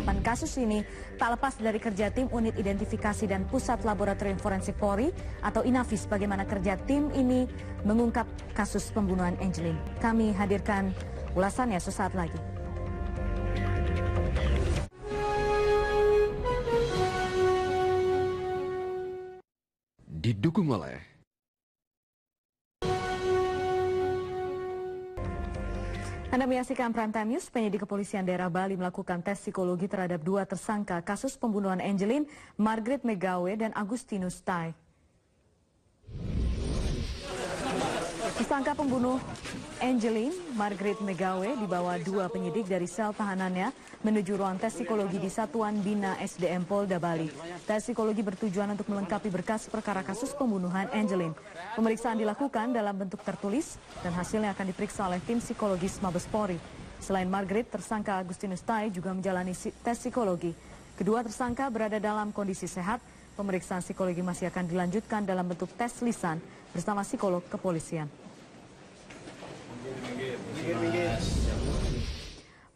pengungkapan kasus ini tak lepas dari kerja tim Unit Identifikasi dan Pusat Laboratorium Forensik Polri atau INAFIS. Bagaimana kerja tim ini mengungkap kasus pembunuhan Angelin. Kami hadirkan ulasannya sesaat lagi. Didukung oleh Anda menyaksikan Prime Time News. Penyidik Kepolisian Daerah Bali melakukan tes psikologi terhadap 2 tersangka kasus pembunuhan Angelin, Margaret Megawe dan Agustinus Tai. Tersangka pembunuh Angelin, Margaret Megawe dibawa 2 penyidik dari sel tahanannya menuju ruang tes psikologi di Satuan Bina SDM Polda Bali. Tes psikologi bertujuan untuk melengkapi berkas perkara kasus pembunuhan Angelin. Pemeriksaan dilakukan dalam bentuk tertulis dan hasilnya akan diperiksa oleh tim psikologis Mabes Polri. Selain Margaret, tersangka Agustinus Tai juga menjalani tes psikologi. Kedua tersangka berada dalam kondisi sehat. Pemeriksaan psikologi masih akan dilanjutkan dalam bentuk tes lisan bersama psikolog kepolisian.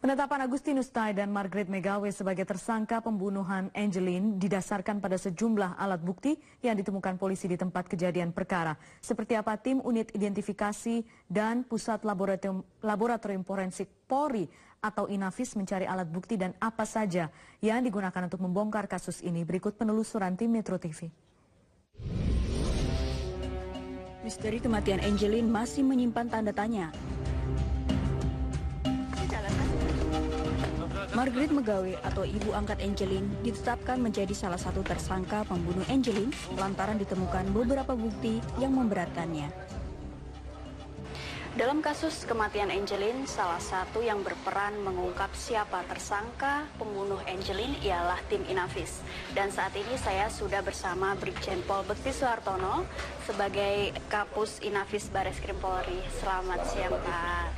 Penetapan Agustinus Tai dan Margaret Megawe sebagai tersangka pembunuhan Angelin didasarkan pada sejumlah alat bukti yang ditemukan polisi di tempat kejadian perkara. Seperti apa tim Unit Identifikasi dan Pusat Laboratorium Forensik Polri atau INAFIS mencari alat bukti dan apa saja yang digunakan untuk membongkar kasus ini. Berikut penelusuran tim Metro TV. Misteri kematian Angelin masih menyimpan tanda tanya. Margaret Megawe atau ibu angkat Angelin ditetapkan menjadi salah satu tersangka pembunuh Angelin lantaran ditemukan beberapa bukti yang memberatkannya. Dalam kasus kematian Angelin, salah satu yang berperan mengungkap siapa tersangka pembunuh Angelin ialah tim INAFIS. Dan saat ini saya sudah bersama Brigjen Pol Bekti Suhartono sebagai Kapus INAFIS Bareskrim Polri. Selamat siang, Pak.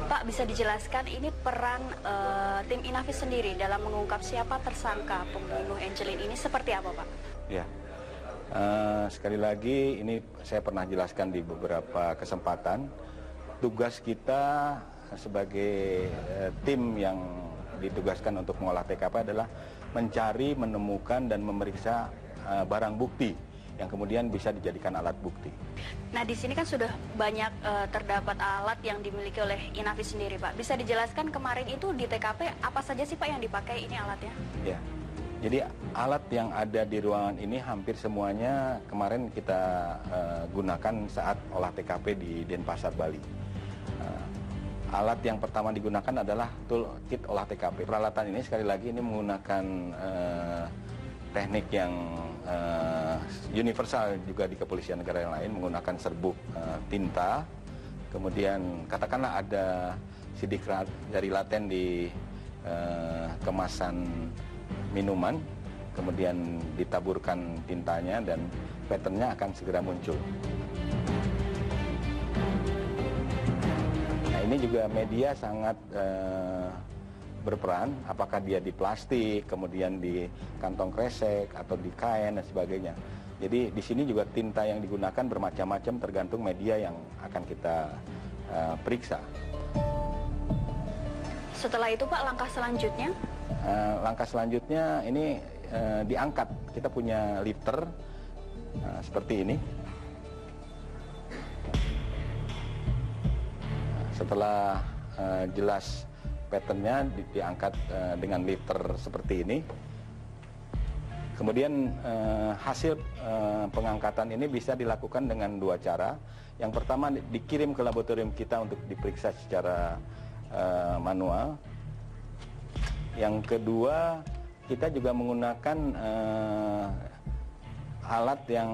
Pak, bisa dijelaskan ini peran tim INAFIS sendiri dalam mengungkap siapa tersangka pembunuh Angelin ini seperti apa, Pak? Ya, sekali lagi ini saya pernah jelaskan di beberapa kesempatan. Tugas kita sebagai tim yang ditugaskan untuk mengolah TKP adalah mencari, menemukan, dan memeriksa barang bukti yang kemudian bisa dijadikan alat bukti. Nah, di sini kan sudah banyak terdapat alat yang dimiliki oleh INAFIS sendiri, Pak. Bisa dijelaskan kemarin itu di TKP apa saja sih, Pak, yang dipakai ini alatnya? Ya, jadi alat yang ada di ruangan ini hampir semuanya kemarin kita gunakan saat olah TKP di Denpasar, Bali. Alat yang pertama digunakan adalah toolkit olah TKP. Peralatan ini sekali lagi ini menggunakan teknik yang universal juga di kepolisian negara yang lain, menggunakan serbuk tinta, kemudian katakanlah ada sidik jari laten di kemasan minuman, kemudian ditaburkan tintanya dan patternnya akan segera muncul. Nah, ini juga media sangat berperan, apakah dia di plastik, kemudian di kantong kresek, atau di kain, dan sebagainya. Jadi di sini juga tinta yang digunakan bermacam-macam tergantung media yang akan kita periksa. Setelah itu, Pak, langkah selanjutnya? Langkah selanjutnya ini diangkat. Kita punya lifter seperti ini. Setelah jelas patternnya diangkat dengan lifter seperti ini. Kemudian hasil pengangkatan ini bisa dilakukan dengan 2 cara. Yang pertama dikirim ke laboratorium kita untuk diperiksa secara manual. Yang kedua kita juga menggunakan alat yang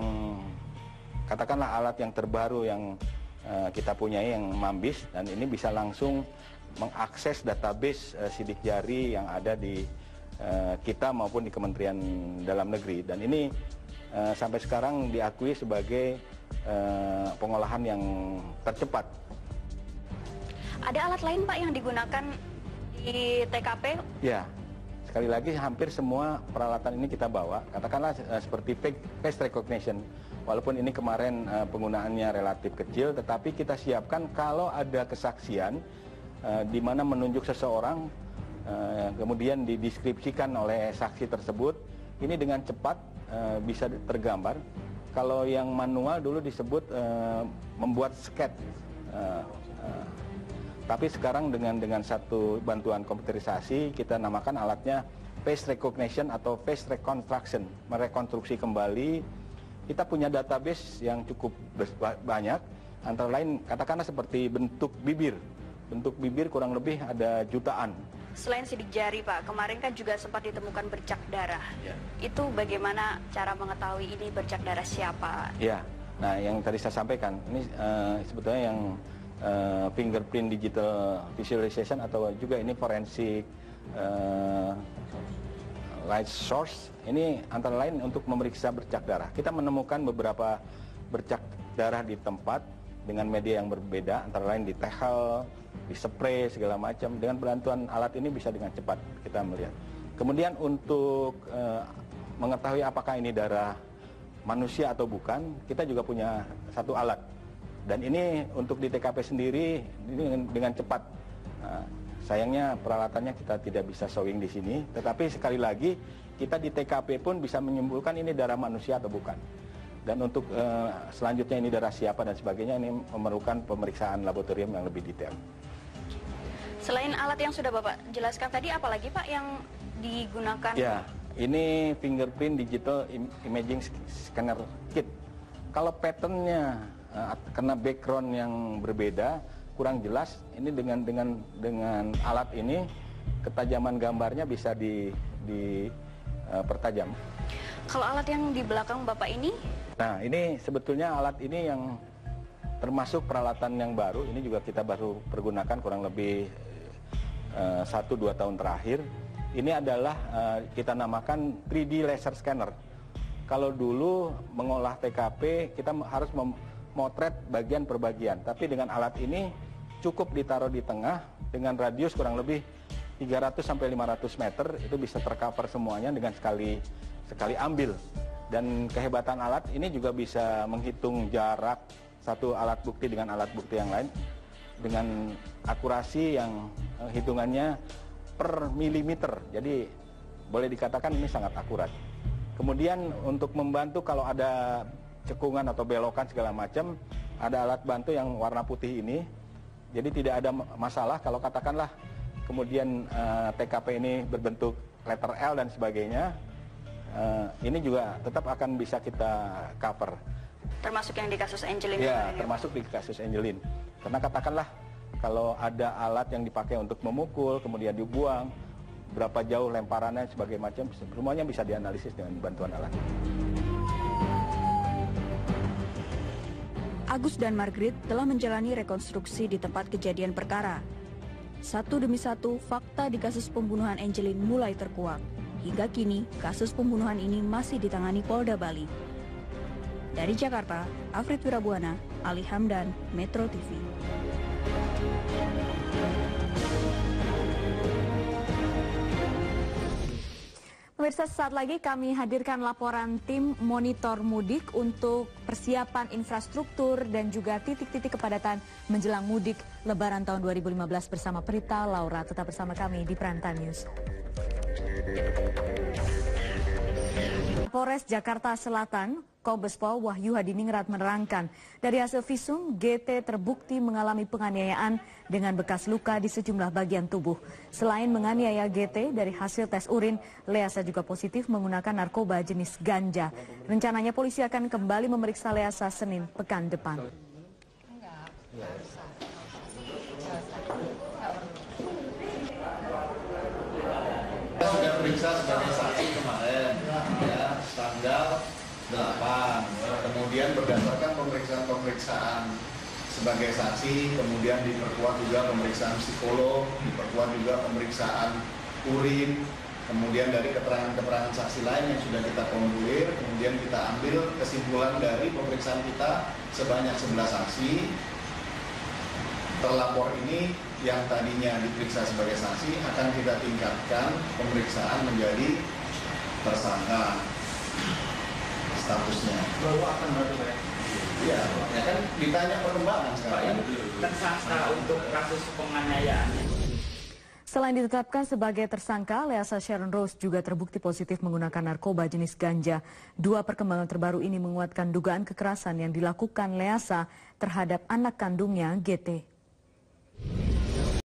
katakanlah alat yang terbaru yang kita punyai yang MAMBIS, dan ini bisa langsung mengakses database sidik jari yang ada di kita maupun di Kementerian Dalam Negeri, dan ini sampai sekarang diakui sebagai pengolahan yang tercepat. Ada alat lain, Pak, yang digunakan di TKP? Ya, sekali lagi hampir semua peralatan ini kita bawa, katakanlah seperti face recognition. Walaupun ini kemarin penggunaannya relatif kecil, tetapi kita siapkan kalau ada kesaksian di mana menunjuk seseorang kemudian dideskripsikan oleh saksi tersebut, ini dengan cepat bisa tergambar. Kalau yang manual dulu disebut membuat sketch, tapi sekarang dengan satu bantuan komputerisasi, kita namakan alatnya face recognition atau face reconstruction, merekonstruksi kembali. Kita punya database yang cukup banyak, antara lain katakanlah seperti bentuk bibir. Bentuk bibir kurang lebih ada jutaan. Selain sidik jari, Pak, kemarin kan juga sempat ditemukan bercak darah. Ya. Itu bagaimana cara mengetahui ini bercak darah siapa? Ya, nah yang tadi saya sampaikan, ini sebetulnya yang fingerprint digital visualization atau juga ini forensik light source, ini antara lain untuk memeriksa bercak darah. Kita menemukan beberapa bercak darah di tempat dengan media yang berbeda, antara lain di tehel, di spray segala macam. Dengan bantuan alat ini bisa dengan cepat kita melihat. Kemudian untuk mengetahui apakah ini darah manusia atau bukan, kita juga punya satu alat. Dan ini untuk di TKP sendiri ini dengan cepat. Nah, sayangnya peralatannya kita tidak bisa showing di sini, tetapi sekali lagi kita di TKP pun bisa menyimpulkan ini darah manusia atau bukan. Dan untuk selanjutnya ini darah siapa dan sebagainya, ini memerlukan pemeriksaan laboratorium yang lebih detail. Selain alat yang sudah Bapak jelaskan tadi, apalagi Pak yang digunakan? Ya, ini fingerprint digital imaging scanner kit. Kalau patternnya karena background yang berbeda, kurang jelas, ini dengan alat ini ketajaman gambarnya bisa dipertajam. Kalau alat yang di belakang Bapak ini? Nah, ini sebetulnya alat ini yang termasuk peralatan yang baru. Ini juga kita baru pergunakan kurang lebih 1-2 tahun terakhir. Ini adalah kita namakan 3D laser scanner. Kalau dulu mengolah TKP kita harus memotret bagian per bagian, tapi dengan alat ini cukup ditaruh di tengah dengan radius kurang lebih 300 sampai 500 meter, itu bisa tercover semuanya dengan sekali ambil. Dan kehebatan alat ini juga bisa menghitung jarak satu alat bukti dengan alat bukti yang lain dengan akurasi yang hitungannya per milimeter. Jadi boleh dikatakan ini sangat akurat. Kemudian untuk membantu kalau ada cekungan atau belokan segala macam, ada alat bantu yang warna putih ini. Jadi tidak ada masalah kalau katakanlah kemudian TKP ini berbentuk letter L dan sebagainya. Ini juga tetap akan bisa kita cover. Termasuk yang di kasus Angelin? Ya, termasuk di kasus Angelin. Karena katakanlah kalau ada alat yang dipakai untuk memukul, kemudian dibuang, berapa jauh lemparannya, sebagai macam, semuanya bisa dianalisis dengan bantuan alat. Agus dan Margrit telah menjalani rekonstruksi di tempat kejadian perkara. Satu demi satu, fakta di kasus pembunuhan Angelin mulai terkuak. Hingga kini, kasus pembunuhan ini masih ditangani Polda Bali. Dari Jakarta, Afrid Wirabuana, Ali Hamdan, Metro TV. Pemirsa, sesaat lagi kami hadirkan laporan tim monitor mudik untuk persiapan infrastruktur dan juga titik-titik kepadatan menjelang mudik Lebaran tahun 2015 bersama Prita Laura. Tetap bersama kami di Prime Time News. Polres Jakarta Selatan, Kombes Pol Wahyu Hadiningrat menerangkan, dari hasil visum, GT terbukti mengalami penganiayaan dengan bekas luka di sejumlah bagian tubuh. Selain menganiaya GT, dari hasil tes urin, Leasa juga positif menggunakan narkoba jenis ganja. Rencananya polisi akan kembali memeriksa Leasa Senin pekan depan. Kita sudah periksa sebagai saksi kemarin, ya, tanggal 8. Kemudian berdasarkan pemeriksaan sebagai saksi, kemudian diperkuat juga pemeriksaan psikolog, diperkuat juga pemeriksaan urin, kemudian dari keterangan-keterangan saksi lain yang sudah kita formulir, kemudian kita ambil kesimpulan dari pemeriksaan kita sebanyak 11 saksi. Terlapor ini yang tadinya diperiksa sebagai saksi akan kita tingkatkan pemeriksaan menjadi tersangka statusnya. Bahwa akan berarti Pak? Iya, ya kan ditanya perkembangan sekarang. Tersangka untuk kasus penganiayaan. Selain ditetapkan sebagai tersangka, Leasa Sharon Rose juga terbukti positif menggunakan narkoba jenis ganja. Dua perkembangan terbaru ini menguatkan dugaan kekerasan yang dilakukan Leasa terhadap anak kandungnya, GT.